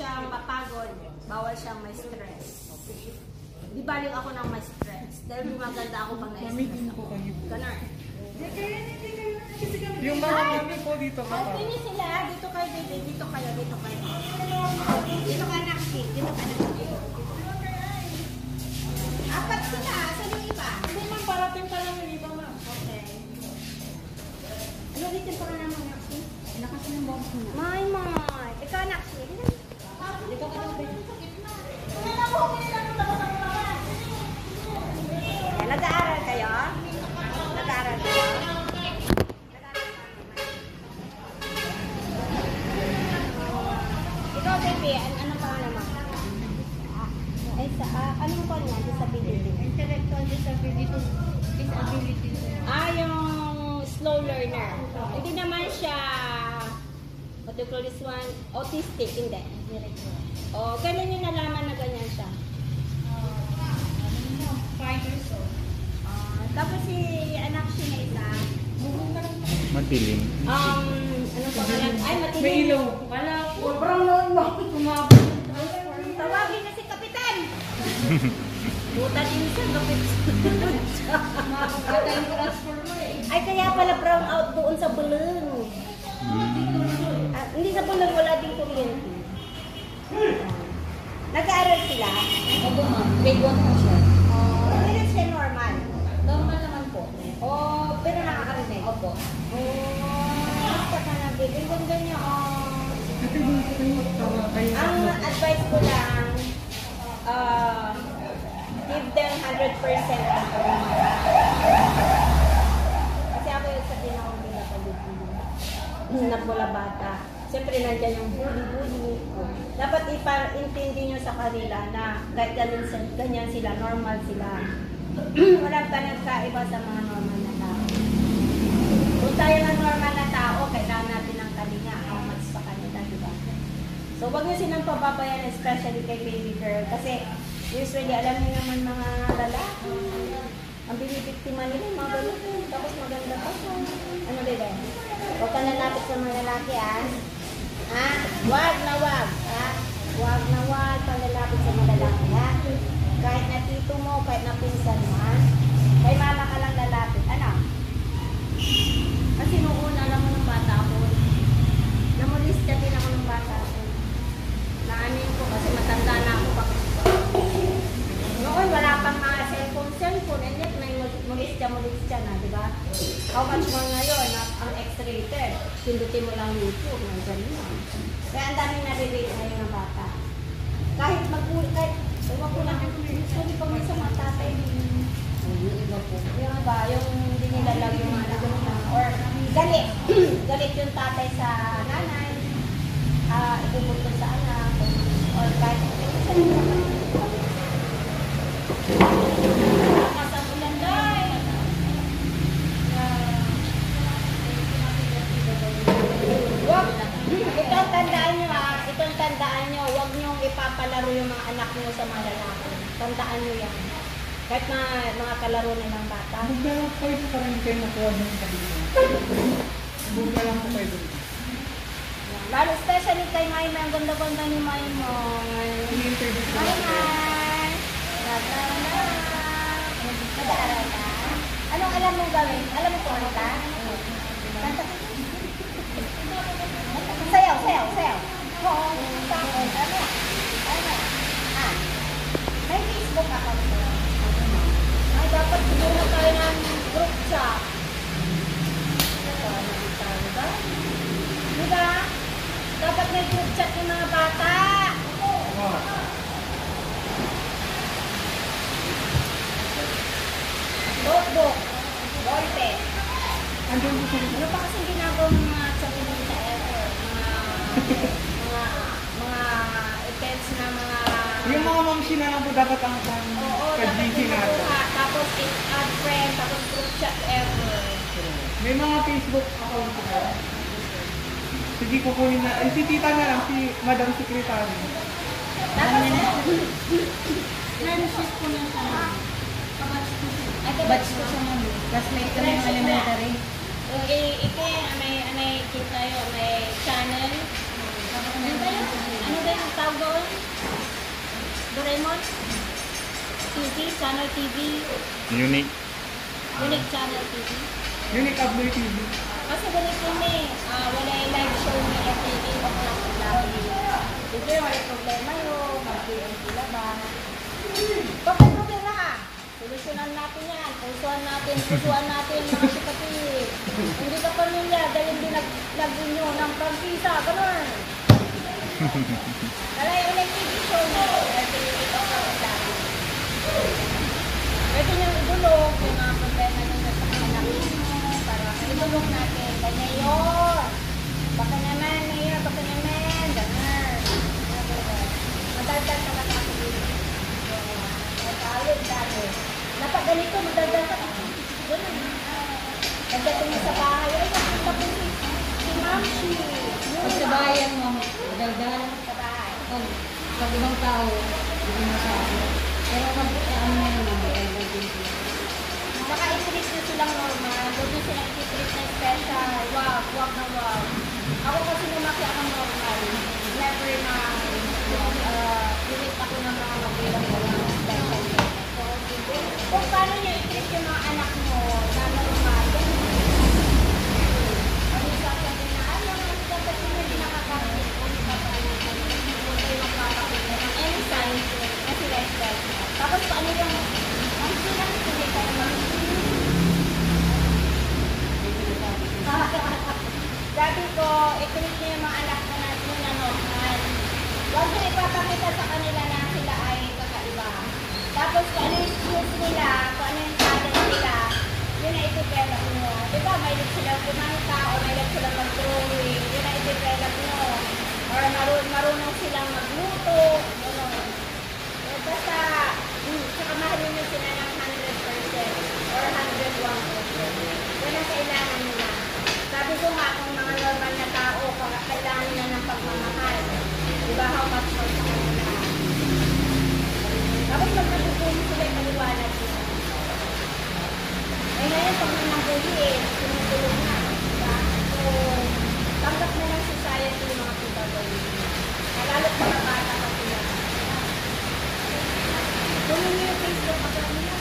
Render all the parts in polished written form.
siyang mapagod, bawal siyang may stress. Di baling ako ng may stress. Dahil gumaganda ako pag na-stress ako. Ganon. Yung mga mami po dito ka pa. Hindi sila. Dito kayo, baby. Dito kayo, dito kayo. Dito ka na, dito ka na. Apat sila. Saan yung iba? Hindi man, parating pa lang yung iba, ma'am. Okay. Ano dito pa ka naman, Naxi? Nakas ng box mo na. May. Ikaw, Naxi. Dito ka lang, baby. Nag-aaral kayo? Nag-aaral kayo? Ikaw, baby, ano pangalan mo? Ay, anong ko niya? Disability? Intellectual disability. Yung slow learner. Hindi naman siya, what do you call this one? Autistic, hindi. O, kailan niyo nalaman na ganyan siya? 5 years old. Tapos si anak siya na isa, Madilim. anong pangalan? Ay, matilim. May ilaw. Wala po. Sobrang noon ba? Tumabot. Tawagin na si Kapitan! Buta din siya, Kapitan. Mabagata yung transformer eh. Ay, kaya pala brown out doon sa balloon. Hindi sa balloon, wala din kuryente. Nag-aaral sila? Opo ma'am, grade 1 po siya. Pero siya normal. Normal naman po. Pero nakakarinig? Opo. Baka na, baby. Kung ganyan, ang advice ko lang, give them 100% kasi ako yung sa tinawag nila nagmula bata. Siyempre nandiyan yung bully. Dapat ipaintindi nyo sa kanila na kahit ganyan sila, normal sila. Walang panagkaiba sa mga normal na tao. Kung tayo ng normal na tao, kailangan natin ng kalinga, how much sa kanila, diba? So, wag nyo silang pababayan, especially kay baby girl. Kasi, usually, alam niyo naman mga lalaki. Ang binibiktima nila, yung mga ganun. Tapos maganda pa. Ano ba? Huwag ka nalapit sa mga lalaki, Wag na wag, Wag na wag ka nalapit sa mga lalaki, Kahit na tito mo, kahit na pinsan mo, Kay mama ka lang lalapit. Ano? Kasi noon, alam mo ng bata ako. Namulista din ako ng bata ako. Naanin ko kasi matanda na ako. Noon, wala pang mga cellphone, and yet may mulista na, di ba? How much more ngayon, ang X-rated. Pindutin mo lang YouTube, nandiyan mo. Kaya ang daming nare-rate ngayon ng bata. Kahit kahit magulang, sorry pag may sa mga tatay, Yung iba po. yung ba, yung hindi nila lang yung anak or galit. Galit yung tatay sa nanay. Ibubulto sa anak. Or kahit kasang ulan guys. Wag. Itong tandaan nyo, wag nyong ipapalaro yung mga anak nyo sa mga lalaki. Tandaan nyo yan. Kahit mga kalaro nilang bata. Bugla lang po ito parang kayo nakuha ng kabila. Bugla lang po kayo doon. Lalo especially kay Maymay. Ang ganda-ganda ni Maymay. Ini-interview ko. Maymay! Nag-aaral ka? Anong alam mo gawin? Alam mo kung ano ka? Kanta ka? Sayaw. Oo, sakot. Ano? May Facebook account mo. Ay, dapat siguro tayo ng group chat. Diba? Dapat may group chat ng mga bata. Notebook. Ballpen. Andiyan po sa Ano pa kasi ginagawa ng mga sarili sa effort? Mga events na mga... yung mga mamsi na lang po dapat ang dapat natin. Tapos add friend, tapos group chat ever. May mga Facebook account po ba? Sige, kukunin na. Si tita na lang, si Madam Secretary. Tapos, Friendship po niya sa mga. batch ko sa mga. Classmate kami ng elementary. May kita tayo, may channel. Ano ba yung tawag Doraemon TV, Channel TV, Unique. Unique Channel TV. Unique Abloy TV. Kasi ganito kami, wala yung live show ni FTV o lang lagi. Hindi, wala problema yun, mag-PNP laban. Pagkakutin na ha, solusyonan natin yan, pusuan natin mga kapatid. Hindi ka pamilya, dahil hindi nag-inyo ng prangkisa, ganun. Kaya yung TV show na FTV o lang lagi. Pwede nyo idulog yung mga problema nyo sa mga nakikinig para idulog natin. Kanya yun. Baka naman, mayor, baka naman. Ganun. Madaldal ka na ako dito. Nagkaalid dati. Dapat ganito, madaldal ka. Ganun. Pagdating mo sa bahay, ay, nakita ko si Mamshi. Pag sa bayan mo, daldal. Sa bahay. Pag ibang tao, hindi mo sabi. Pero pag ano na naman, daldal din sila. Saka i-treat nyo silang normal. Huwag nyo silang i-treat na special. Wag na wag. Ako kasi lumaki ako normal. Never na treat ako ng mga magulang ko ng special. So, kung paano nyo i-treat yung mga anak mo na normal, yan. Ano yung sasabi na, ayaw nga si dapat yung hindi nakakakit o hindi ka paano kung kayo magpapakita ng any sign na sila special. Tapos paano yung ang sila hindi kayo Sabi ko, i-treat niyo yung mga anak ko natin na normal. Huwag niyo ipapakita sa kanila na sila ay kakaiba. Tapos kung ano yung skills nila, kung ano yung talent nila, yun na i-develop nyo. Diba, may lit sila kumanta o may lit sila mag-drawing, yun na i-develop nyo. Or marunong silang magluto, gano'n. Basta, saka mahalin nyo sila ng 100% or 101%. Yan ang kailangan nila. Sabi ko nga, kung mga normal na tao, kailangan nila ng pagmamahal. Diba, how much more sa kanila. Tapos pag natutulong sila, maliwanag sila. Eh ngayon, pag may nabuli sinutulong na. Diba? So, tanggap na ng society yung mga pinagawin. Lalo't mga bata pa sila. Kunin niyo yung Facebook account nila.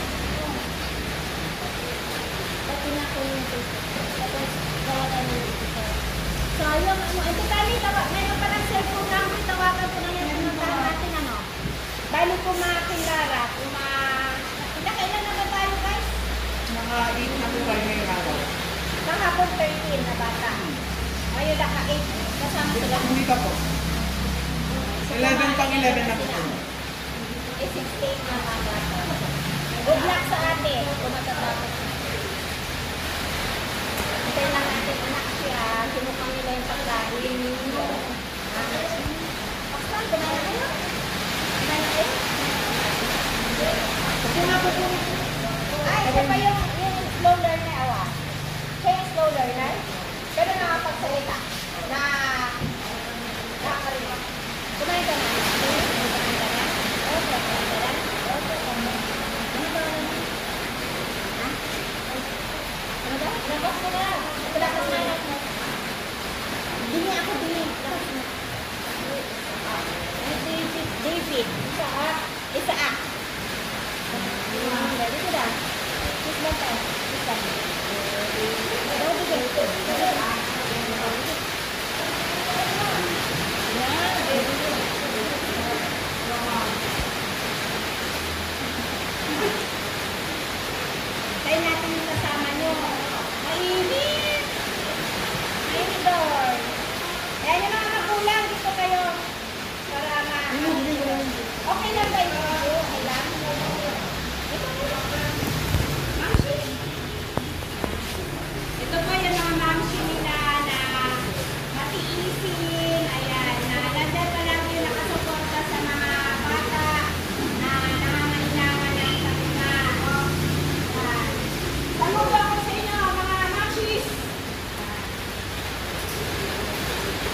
Pati na kunin yung Facebook. Tapos, tawagan niyo yung ito. Sayang, ito tali, ngayon pa ng cellphone number, tawagan ko na yan. Pinuntahan natin, ano? Bali ko mga Kindara, kailan na ba tayo, guys? Mga 8 na po tayo ngayong araw. Kahapon 13 na bata. Ngayon naka 8. Kasama sila. Hindi ka po. 11 pang 11 na po. Eh, 16 na mga bata. Good luck sa ate. Kung matatapos. Hintay lang natin anak siya. Sinukang nila yung pagkain. Paksan, kumain na kayo? Kumain na kayo? Kasi nga po po. Ay, ito pa yung slow learner, awa. Siya yung slow learner. Pero nakapagsalita. Nakakarinig. Kumain ka na. Kumain ka na. Okay, kumain ka na. Okay, kumain ka na. Ano ba? Ha? Ano ba? Labas ko na. Wala ka sa anak mo. Dini ako, dini. Labas mo. David. Isa ah. Dali ko na. Kiss mo tayo. Kiss mo. Dali ko. Tayo natin yung kasama nyo. Mainit! Mainit doon. Kaya nyo mga magulang, dito kayo. Para okay lang ba yun? Okay lang. Mamsi. Ito po yung mga mamsi nila na matiisin. Ayan, na nandun pa lang yung nakasuporta sa mga bata na nangangailangan ng sakuna. Saludo ako sa inyo, mga mamsis.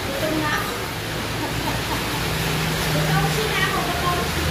Ito nga. Batawsi na ako, batawsi.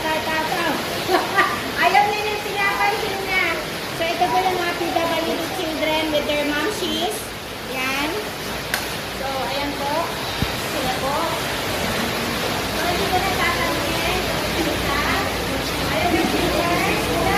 Tataw. Ayaw na yung pinapansin na. So, ito po yung mga PWD children with their momshies. Yan. So, ayan po. Sila po. So, hindi ko na tatanungin. Sila. Ayaw na children. Sila.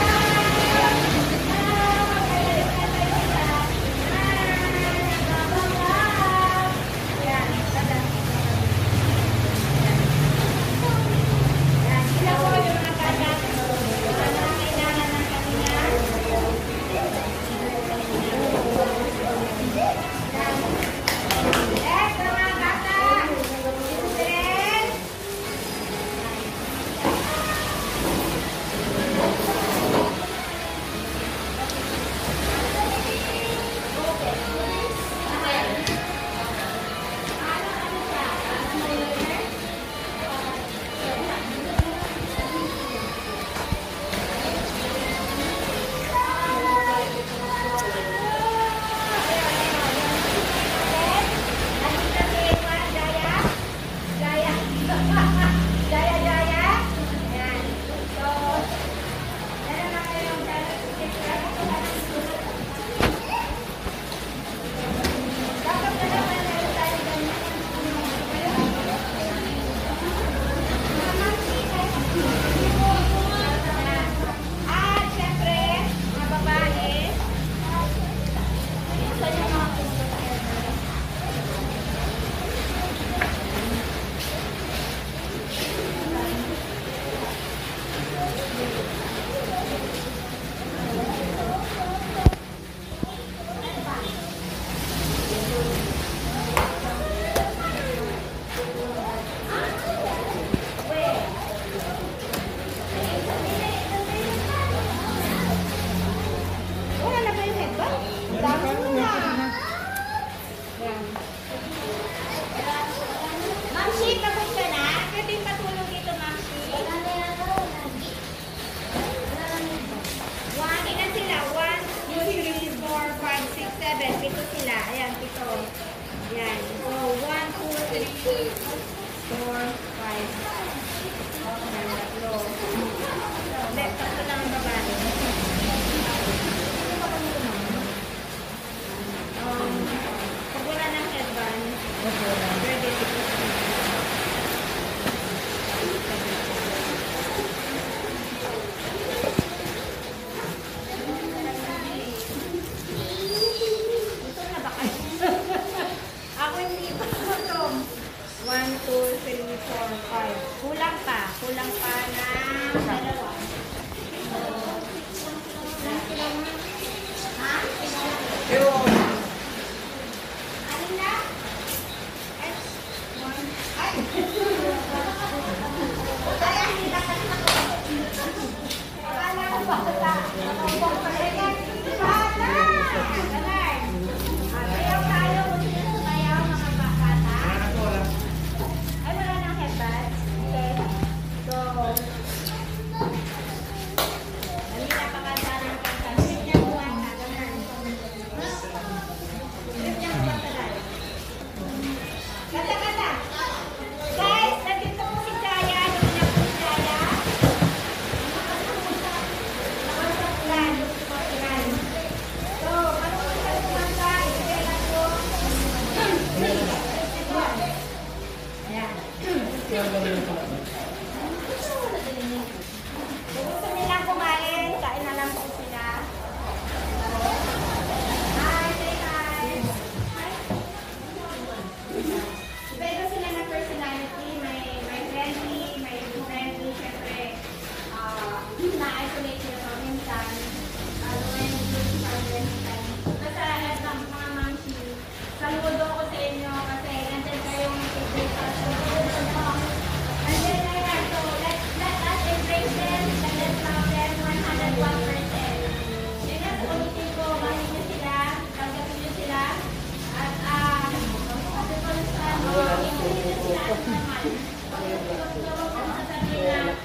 Pito sila. Ayan, pito. Ayan. So, 1, 2, 3, 4, 5. Ayan, tatlo. Hindi, tatlo lang ang babae. Pag wala ng headband, ready to go. Ako hindi pa gutom. 1, 2, 3, 4, 5. Kulang pa. Kulang pa na dalawa. Ha? Alin na? Ay! Ay, hindi na kasi ako. Akala ko ba? Bata! Ganar! Ayaw tayo. Ayaw mga bata. Ay, wala nang headband. Okay. So, hindi napakanta ng kanta. Trip niya buwata. Ganar. Trip niya buwata lang. Kata-kata. Guys, nandito po si Jaya. Nandito na po si Jaya. Yan. Yan. So, marunong ka kumanta. Ibigay lang po. Ayan. Kung gusto nilang kumain, kain na lang po sila. Hi, say hi. Iba-iba sila ng personality. May friendly, may friendly. Siyempre, na-isolate sila pa minsan. When you minsan. Basta lahat ng mga mamsi, saludo ko sa inyo kasi nandyan kayong mag-ibig. Nandyan na yan. So, let us embrace them. Let's love them 101%. Yun ang ulitin ko. Mahin nyo sila. Tanggapin nyo sila. At, kasi kung saan, inulit nyo sila at naman. Huwag kang sasabihin na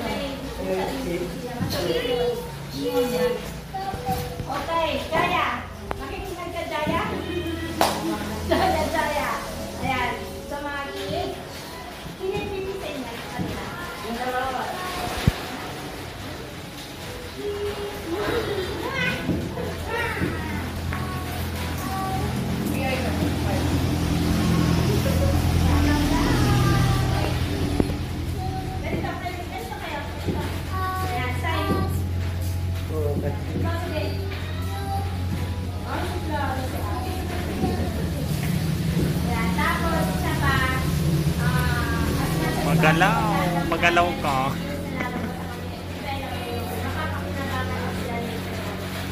may sarili sila. Masabihin. Okay, Jaya. Makikinig ka, Jaya? Jaya, Jaya. Ayan. Sa mga kilig, kinipipitayin na sa kanila. Magalaw. Magalaw ka.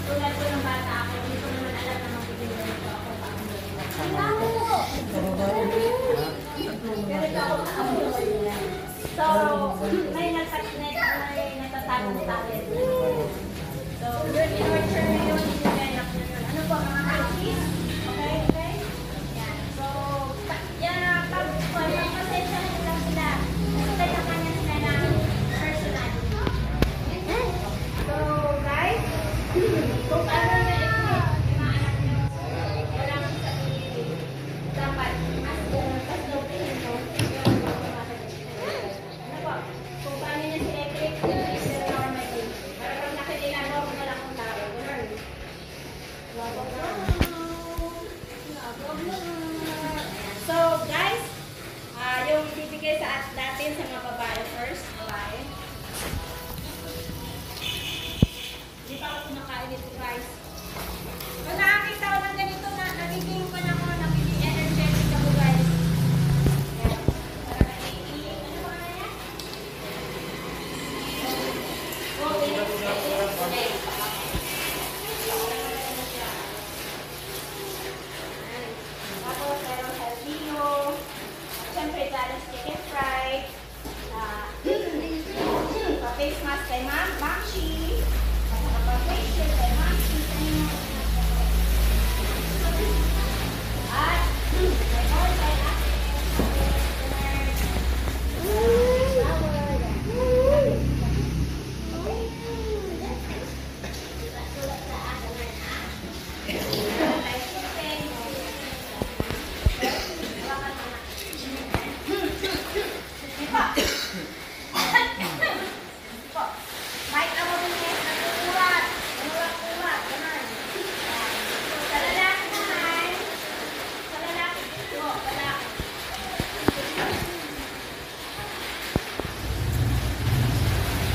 Tulad ko ng bata ako, hindi ko naman alam na magbibigay ko ako So, may natatagong talent. So, yun, in-nurture nyo yun, in-develop nyo yun. Ano po, mga artist? Okay, okay? Yan. So, yan, pag-pasensya nyo lang sila. Kanya-kanya sila ng personality. So, guys, kung ano na yung mga anak nyo, wala kang sabihin. Dapat, as looking mo, ano po, kung paano niya si Epic, normally. Para pag nakikita mo, wala kang tao. Ganun. So, guys, yung bibigay sa natin sa mga babae first, babae. Hindi pa ako kumakain nito, guys. Pag nakakita ko ng ganito, nagiging pa na ako, nagiging energetic ako, guys. Yan. Para nagiging, ano ba na yan? Okay. Tapos, meron salvino. Siyempre, Dallas chicken fried. Pa-face mask kay Mamshi. Pa-facial kay Mamshi. At, may more kay Ate. Sulat sa akin na. Kahit ako din eh, nagkukulat. Nakulat, ganun. Sa lalaki naman, sa lalaki dito, wala.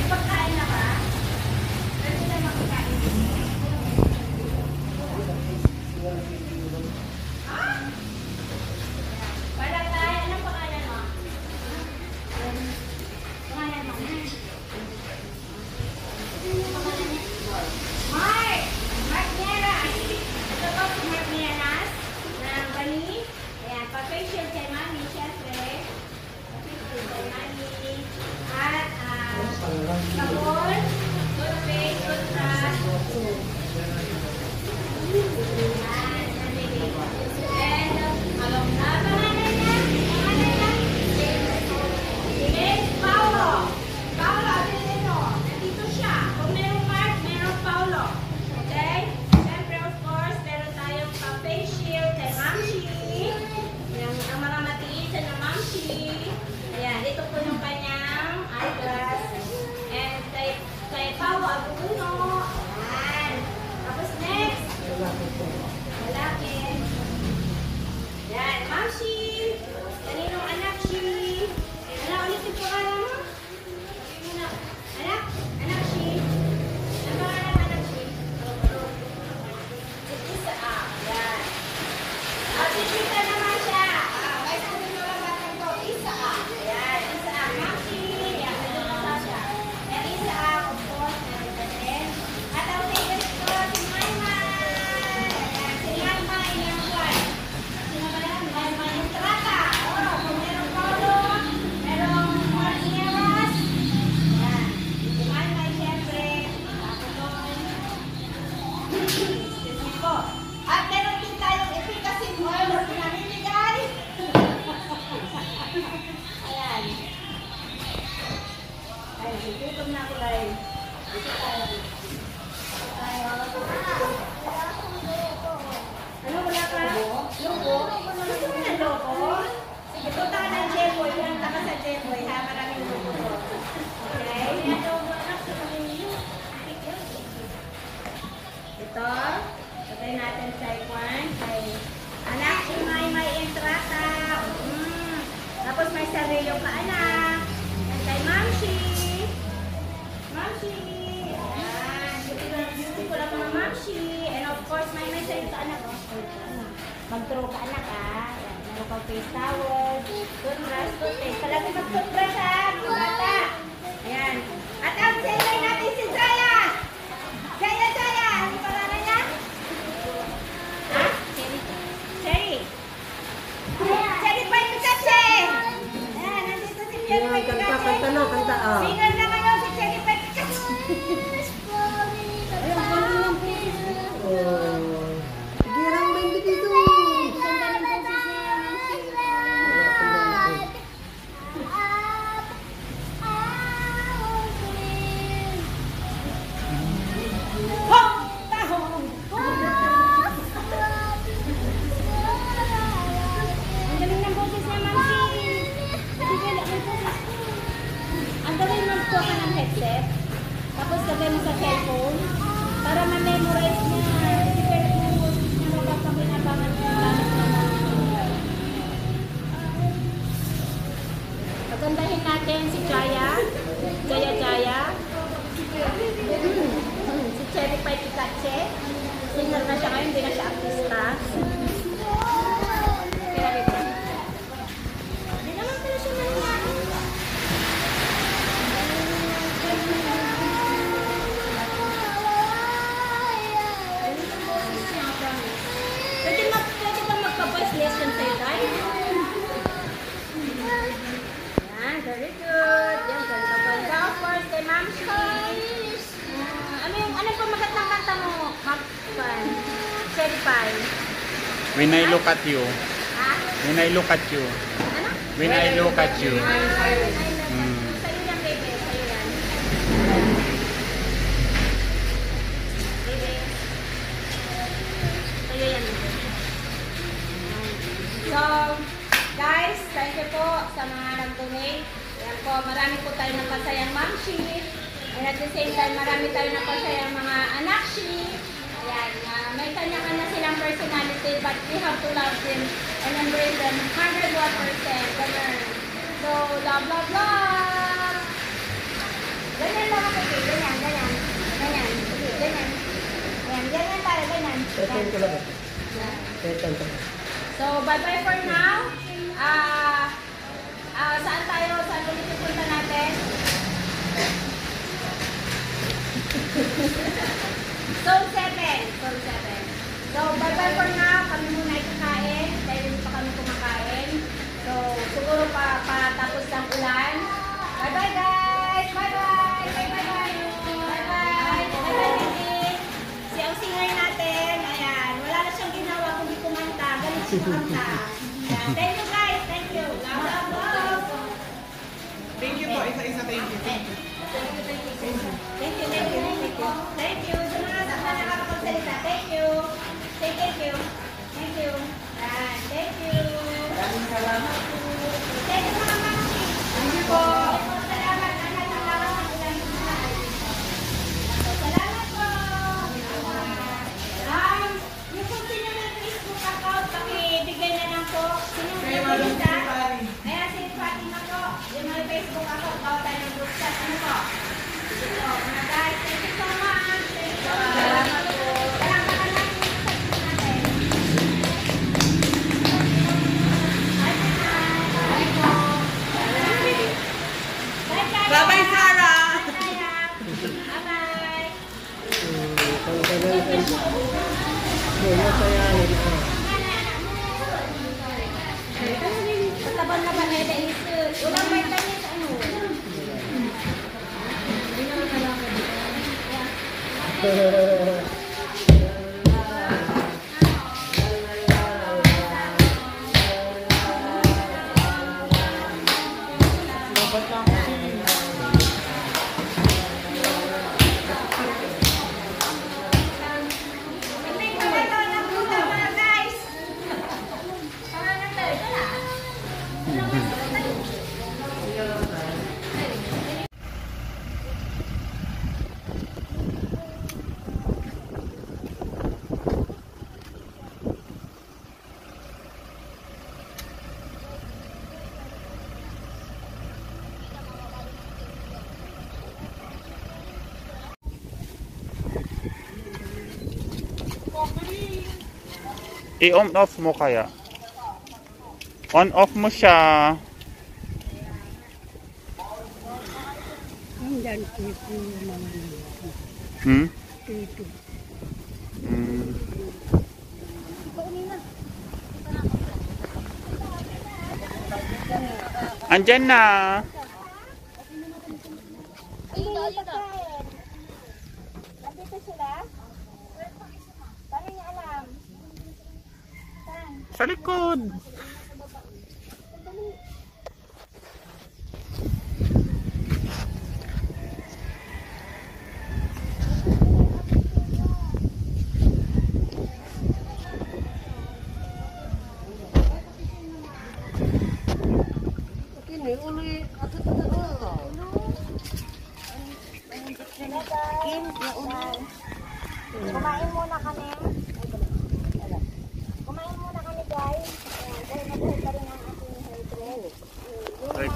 Pagkain na ba? Pwede na makakain dito. Ah? Wala tayo. Anong pangalan mo? Pangalan mo? Mark! Mark Nieras! Ito po si Mark Nieras ng Bani. Ayan, pa-facial kay Mami, syempre. Pa-facial kay Mami. At, sabon, toothpaste, toothbrush. Ayan, nandito. And, pangalan niya? Yes, Paolo. Paolo Avelino. Nandito siya. Kung merong Mark, merong Paolo. Okay? Siyempre, of course, meron tayong pa-facial kay Mamshi. Ang mga matiisan ng Mamshi. Ayan, ito po yung kanyang eyeglass. And kay Paolo Avelino. Ayan. Tapos next. Lalaki. Ayan, Mamshi. Kaninong anak si... Ano ulit yung pangalan mo? Sabi mo na. Anak? Anak si? Ano pangalan anak si? Isa. Yan. Titita naman siya. May sabi mo lang batang ko. Isa. Yan. Isa. Maxi. Yan. Ito na siya. Yan. Isa. Of course. Meron ka din. At ang favorite ko, si Maymay. Yan. Si Maymay. Yung one. Sino ba yan? Maymay yung trata. Oh, kung meron Paulo, merong Marnieras. Yan. Si Maymay, syempre. Tapos doon. Excuse me po. At meron din tayong efficacy oil na pinamimigay. Ayan. Ay, gutom na ako dahil. Dito tayo. Ano, wala ka? Logo? Gusto mo ng logo? Sige, punta ka ng Jeboy. Punta ka sa Jeboy, ha? Maraming logo ko. Okay? Ito. Patay natin kay Juan. Kay anak si Maymay Entrata. Tapos may sarili ka anak. And kay Mamshi. Mamshi. Ayan. Beautiful ang mga Mamshi. And of course, may sarili ka anak. Mag-throw ka anak, ha? Ayan. Meron pang face towel, toothbrush, toothpaste. Palagi mag-toothbrush ha, mga bata. Ayan. At ang sensei natin si Jaya! Jaya! Ano pangalan niya? Ha? Cherry. Cherry Pie Pikachu! Ayan, nandito si Cherry Pie Pikachu. Kanta na, kanta. Singer na ngayon si Cherry Pie Pikachu. Ayun, parang lang po. Girang bindi dito. Ganda ng boses niya, Nancy. Hong! Tahong! Ang galing ng boses niya, Mamsi. Hindi kaya may boses ko. Ang galing magkuha ka ng headset. Tapos lagay mo sa cellphone. Para ma-memorize niya. Hindi kaya yung boses niya mapapakinabangan niya. Pagandahin natin si Jaya. Jaya. Si Cherry Pie Pikachu. Singer na siya ngayon, hindi na siya artista. Kaya dito. Hindi naman pala siya nangyari. Pwede bang magpa-voice lesson sa'yo, guys? Yan, very good. Yan, ganda. Of course, kay Ma'am Shai. Ano yung pamagat ng kanta mo, Ma'am Fan? Cherry Pie. When I look at you. Ha? When I look at you. Ano? When I look at you. Hmm. Sa'yo yan, baby. Sa'yo yan. Baby. Sa'yo yan. So, guys, thank you po sa mga nag-donate. Ayan po, marami po tayo napasayang mamshi. And at the same time, marami tayo napasayang mga anakshi. Ayan, may kanya-kanya silang personality, but we have to love them and embrace them 101%. Ganun. So, love, love, love! Ganyan lang ako, baby. Ganyan. Sige, ganyan. Ayan, ganyan tayo, ganyan. Tetan ko lang. Ayan. Tetan ko. So, bye-bye for now. Saan tayo? Saan ulit yung punta natin? Zone 7. So, bye-bye for now. Kami muna ikakain. Dahil hindi pa kami kumakain. So, siguro patapos ng ulan. Bye-bye, guys! Bye-bye! Bye-bye! Bye-bye! Bye-bye, baby! Si ang singer natin, ayan, wala na siyang ginawa kundi kumanta. Galit siya kumanta. Ayan. Thank you, guys! Thank you! Love, love, love! Thank you po. Isa-isa, thank you. Thank you. Thank you. Sa mga nakakapagsalita, thank you. Thank you. Ayan, thank you. Maraming salamat po. Thank you, mga mamsi. Thank you po. Salamat, anak. Salamat po. Yung kung sino ng Facebook account, pakibigay na lang po. Sino Kaya ng Madam isa? Secretary. Ayan, si Fatima po. Yung mga Facebook account, gawa tayo ng group chat. Ano po? So, mga guys, thank you so much. Thank you so much. Salamat po. Palakpakan natin yung Facebook natin. Bye po. Bye, Jaya. Bye-bye, Sarah. Bye, Jaya. Bye-bye. Masayahin. Laban-laban na ito is ulang may tamis ano. Dapat lang ako sila. Tingnan ko ba ito ng puta mga guys? Pangalan tayo, wala. I-on off mo kaya. On-off mo siya. Hanggang ito naman. Hmm? Ito. Hmm. Andyan na. Nandito sila? Paano niya alam? Sa likod. Kini uli ato to. Kim, kumain muna kami. Kumain muna kami guys. Dahil nabuhay pa rin ang ating hair dress. Ay.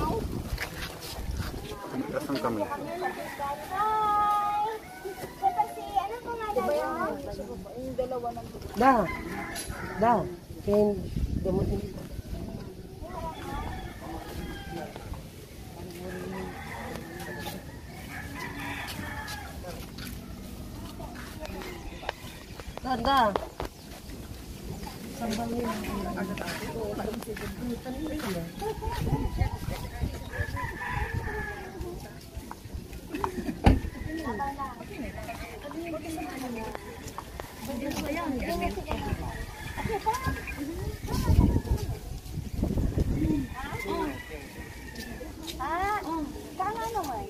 Nasaan kami? Hi! Ito si, ano po nga lang yun? Da. Ken gamot ni. Da. Saan ano mo eh?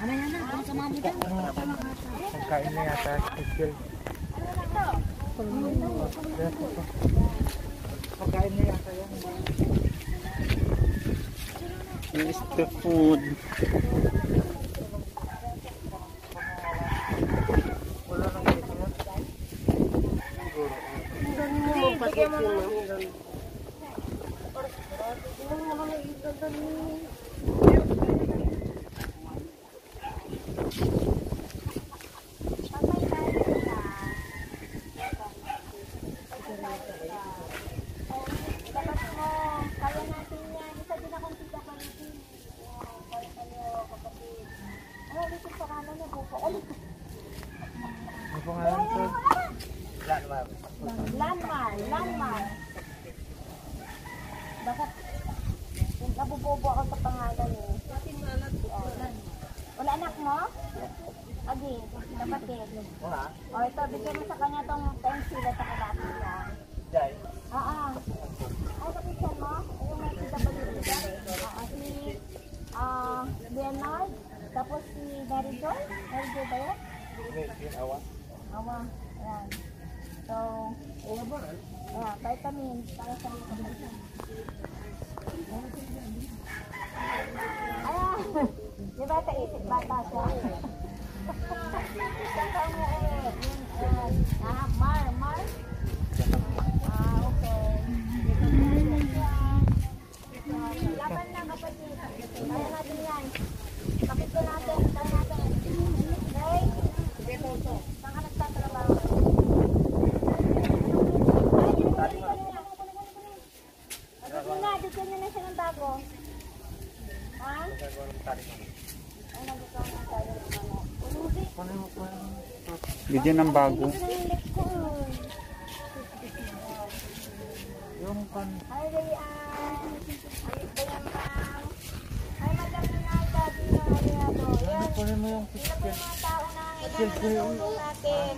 Ano yan na? Kung sa mga budan. Pagkain na yata. Pagkain na yata yan. Here's the food. Wala nang ito yan. Dapat mo, kaya natin yan. Isa din akong tita palitin. Kaya kayo kapatid. Ano ulit yung pangalan niya? Buko. Ulit. Ano po nga yan, sir? Landmar. Bakit? Nabubobo ako sa pangalan eh. Wala anak mo? Agi, kapatid. O ito, bigyan mo sa kanya tong pencil at kalapit niya. Oo. Ay, kapisan mo? Yung may PWD ka? Oo, si Leonard. Tapos si Mary Joy. Mary Joy ba yan? Awa. Ayan. So, vitamin para sa mga kapisan. Ayan. Di ba kaisip bata siya? Mar. Okay. Laban na kapatid. Kaya natin yan. Kapit ko natin. Kaya natin. Okay? Saan ka nagtatrabaho? Ay, dito na siya ng bago. Ha? Ay, nagagawa na tayo ng ano. Bigyan ng bago. Yung pan... Hi, Rayan. Ayos ba yan, ma'am? Ay, madam na nagsabi na aliado. Yan. Kunin mo yung Sila po yung mga tao na ilangan natin.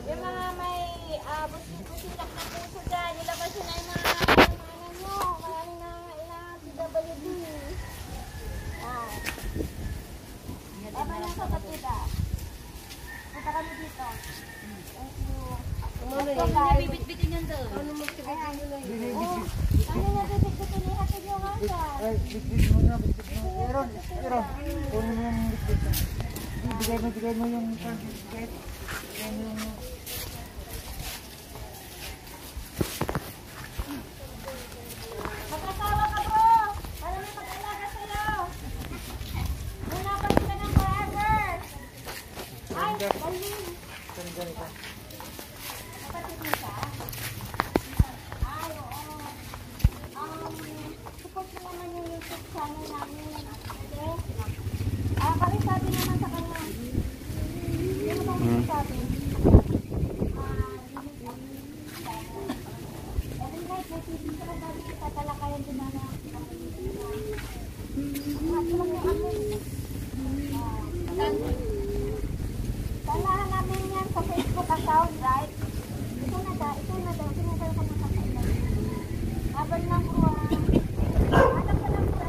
Yung mga may busilak na puso dyan. Ilabas yun na yung mga ano nyo. Maraming na ilangan PWD. Yan. Aba lang sa kapita. Punta kami dito. Thank you. Bibit-bitin yan doon. Ano niya bibit-bitin ni Hatid yung hasa? Ay, bitbit mo na. Meron. Kunin mo yung bitbit. Bigay mo yung bitbit. Bigay mo yung... Magkatawa ka bro! Para may mag-alaga sa'yo! Muna pa sila ng forever! Ay, Pauline! Ganito. Kapatid mo siya? Ay, oo. channel namin. Okay? Pakisabi naman sa kanya. Hindi mo bang pakisabi? Every night, may TV ka na sabi kita talakayan din na Sanahan namin yan sa Facebook account, right? Ito na daw. Sinadal ko na kakailan. Habang lang po, alam ka lang po,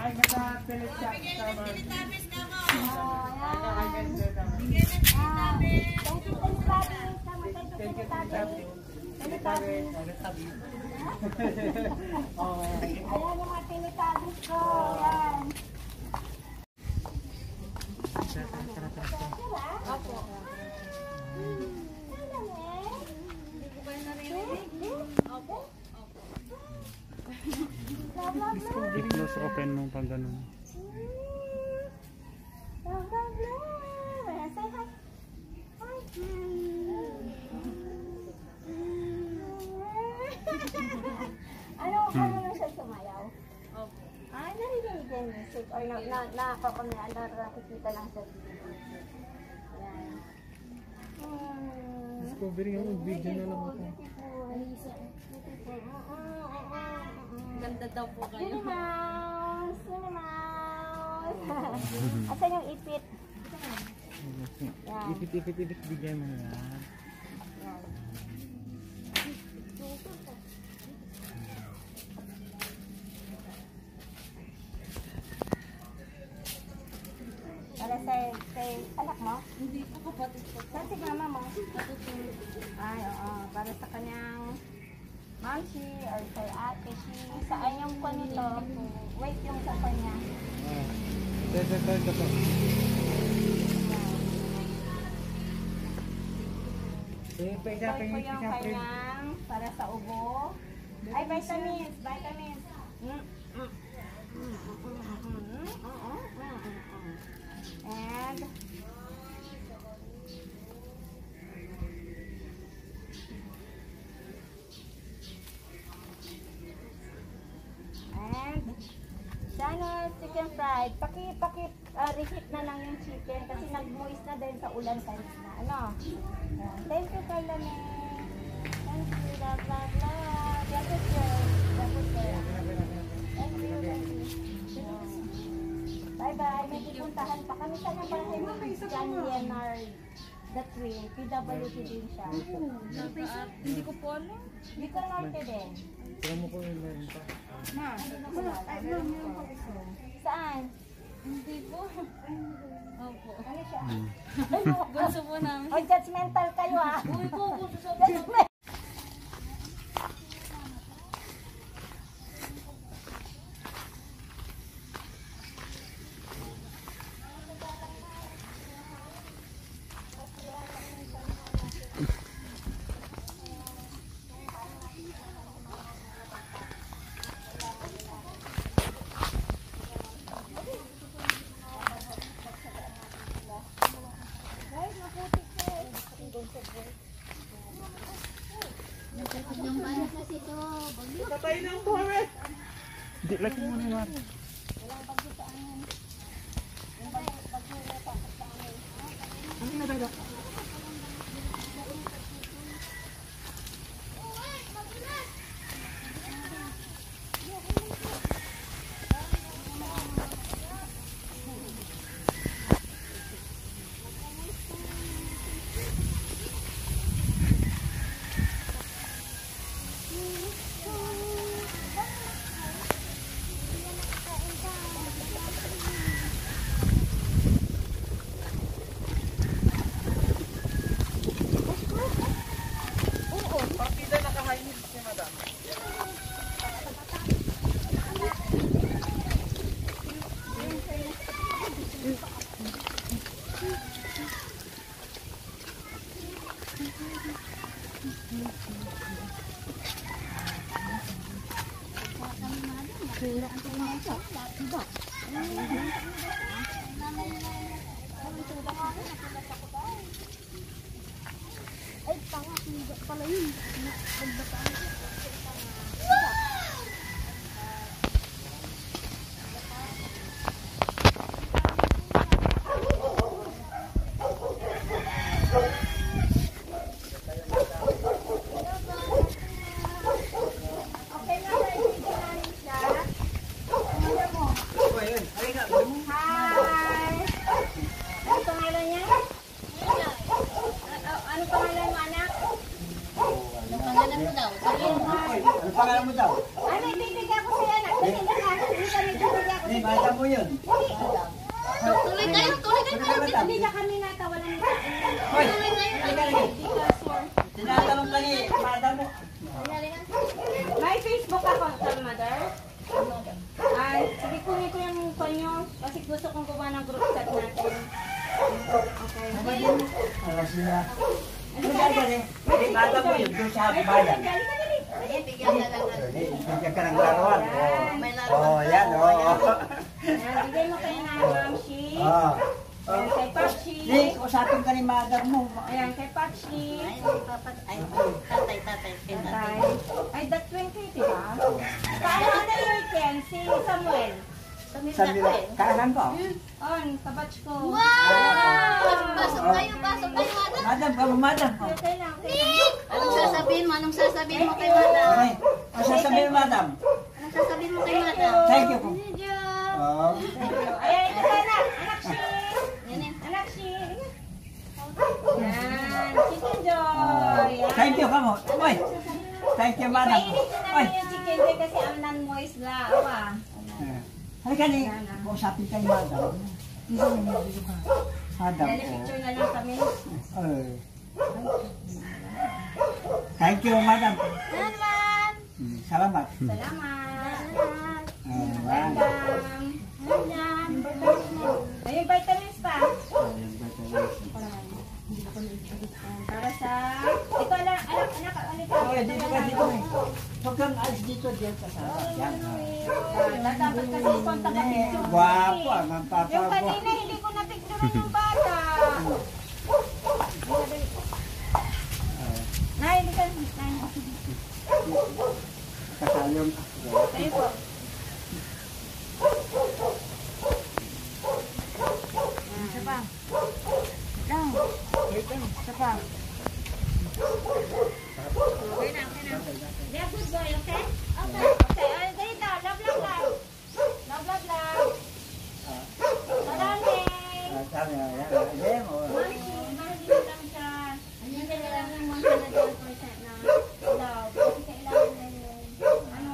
Ay, nasa-telet siya. Ayan yung mga tinitagos ko. Ayan. I-close open mo pag ganun. Ano lang siya sumayaw? Ay, narinig yung music. Or nakikita lang sa TV. Ayan. Discovery yung video na lang ako. Ganda daw po kayo. Minnie Mouse! Minnie Mouse! Asan yung ipit? Yan. Ipit, bigyan mo na. Yan. Para sa anak mo? Hindi po kapatid ko. Saan si mama mo? Ay, oo. Para sa kanyang mamsi or kay ate. Saan yung kwan nito? Wait yung sa kanya. Ito. Ito po yung kanyang para sa ubo. Ay, vitamins. And Channel chicken fried. Reheat na lang yung chicken kasi nag-moist na dahil sa ulan kanina. Ano? Thank you, Carlame. Thank you, love. Thank you. Bye-bye. May pupuntahan pa kami. Saan ang bahay mo? John Leonard. The Twin. PWT din siya. Hindi ko po alam. Dito norte din. Tira mo ko yung meron pa. Saan? Hindi po. Opo. Ano siya? Bunso po namin. O, judgmental kayo ah. Uy po, bunso sa Judgmental. Patay ng forest! Di, lagi mo naman. Partida naka-high heels si madam. Okay na ba? Ibigyan namin siya. Hi! Ano pangalan niya? Ano pangalan mo, anak? Anong pangalan mo daw? Sabihin mo. Ano pangalan mo daw? Ano, ibibigyan ko sa'yo, anak. Hindi ka. Hindi kami bibigyan ko Hindi, sa'yo. bata mo yun. Tuloy kayo. Hindi ka kami natawalan ng Hoy, halika rin. Tinatanong ka ni bata mo. May Facebook account ka, mother? Ay, sige kunin ko yung panyo kasi gusto kong gawa ng group chat natin. Okay. Alas sila. Ano ba rin? Hindi, bata mo yun. Doon sa bayan. Ayan, bigyan na lang natin. Bigyan ka ng larawan. May Oo, larawan. yan. Oo. Ayan, bigay mo kayo na Mamshi. Ah. Ayan, kay Pachi. Hindi, usapin ka ni mother mo. Ayan, kay Pachi. Ay, tatay. Tatay. Tatay. Ay, that 20, di ba? Paano na yung Ken? Si Samuel. Samira, kaanan ko. On, kabatch ko. Pasok kayo, madam. Madam ka mo, madam. Okay lang, okay lang. Anong sasabihin mo? Anong sasabihin mo kay madam? Okay. Ang sasabihin, madam. Anong sasabihin mo kay madam? Thank you po. Oo. Ayan, ito ka na. Anak si. Yan eh. Anak si. Yan, Chicken Joy. Yan. Thank you ka mo. Uy. Thank you, madam. Painit ko Uy. naman yung chicken joy kasi ang non-moist la. Awa. Halika ni, usapin ka ni madam. Hindi mo nabili ba? Madam Dali ko. picture na lang kami. Thank you, madam. Naman! Salamat. Salamat. Ayan. Welcome. Ayun, vitamins pa. Para sa... Ito lang, anak, Okay, dito ka, dito eh. Huwag kang alis dito, diyan ka sa yan. Dapat kasi kontak ka picture. Guwapo, ang magpapagwa. Yung kanina, hindi ko napicturean yung bata. Nay, hindi ka. Kasalong. Kayo po. Isa pa. Isa pa. Okay na. Yeah, good boy, okay? Okay. Okay, dito. Love. Maraming. Sabi na, yan. Ayan mo. Mahal lang siya. Hindi ka lang yung 100% na love. Kasi kailangan na yun. Ano,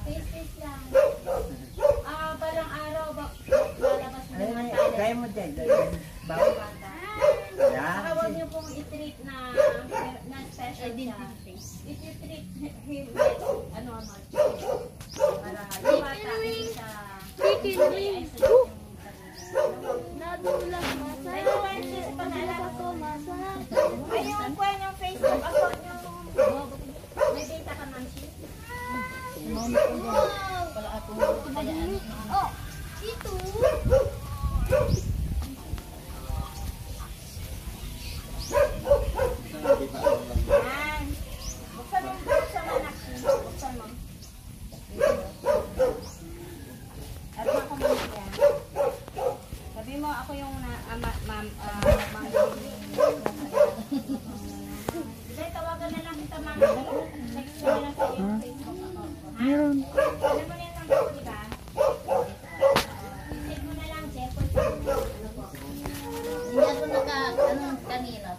face lang. Parang araw, lalabas mo naman tayo. Kaya mo dyan. Bawal. Yan. Saka huwag niyo pong i-treat na special siya. If you treat him with, para yung bata, hindi siya, i-isolate yung Nadulas Ay, Francis, pag-alala ko, ay, yung kwan yung Facebook account nyo. May data ka, Mamshi? Wala akong Oh, ito. Yan. Buksan mo, anak. Buksan mo. At ako mo yan. Sabi mo, ako yung Hindi, tawagan na lang kita, ma'am. Text ko na lang sa iyo. Facebook ako. Meron. Alam mo na yung number ko, di ba? Check mo na lang, cellphone ko. Ano po? Hindi ako kanina.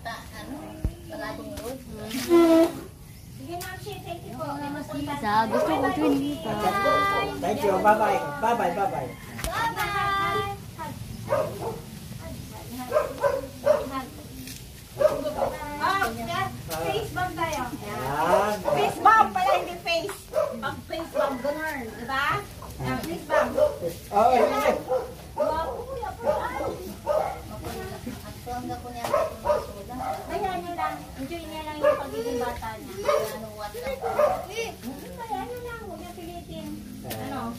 Palaging road. Sige, ma'am, thank you po. Gusto ko twin Thank you. Bye-bye. Bye-bye. Bye-bye. Bye-bye! Oh, yeah. Face bang tayo? tayo. Yan. Face bomb pala, hindi face. Pag face bomb, ganun. Diba? Face bomb. Oh, yan. Kaya nyo lang, enjoy niya lang yung pagiging bata niya. Kaya nyo lang, huwag niya pilitin. Ano?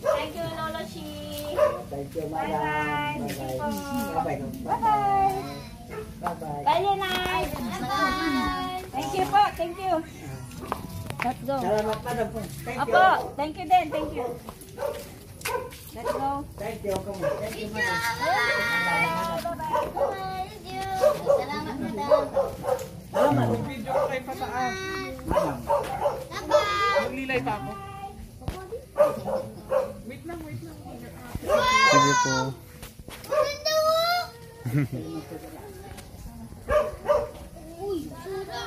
Thank you, Lolo Chi. Thank you, madam. Bye-bye. Bye-bye. Bye-bye. Bye-bye. Bye-bye. Bye-bye. Bye, Nay. Bye. Thank you po, thank you. Let's go. Salamat, madam. Thank you. Apo, thank you din, thank you. Let's go. Thank you. Come on. Thank you, madam. Salamat, madam. Salamat. Video ko kayo pataas. Madam. Maglilay pa ako. Wait lang, wait lang. Sige po. Uy, sura.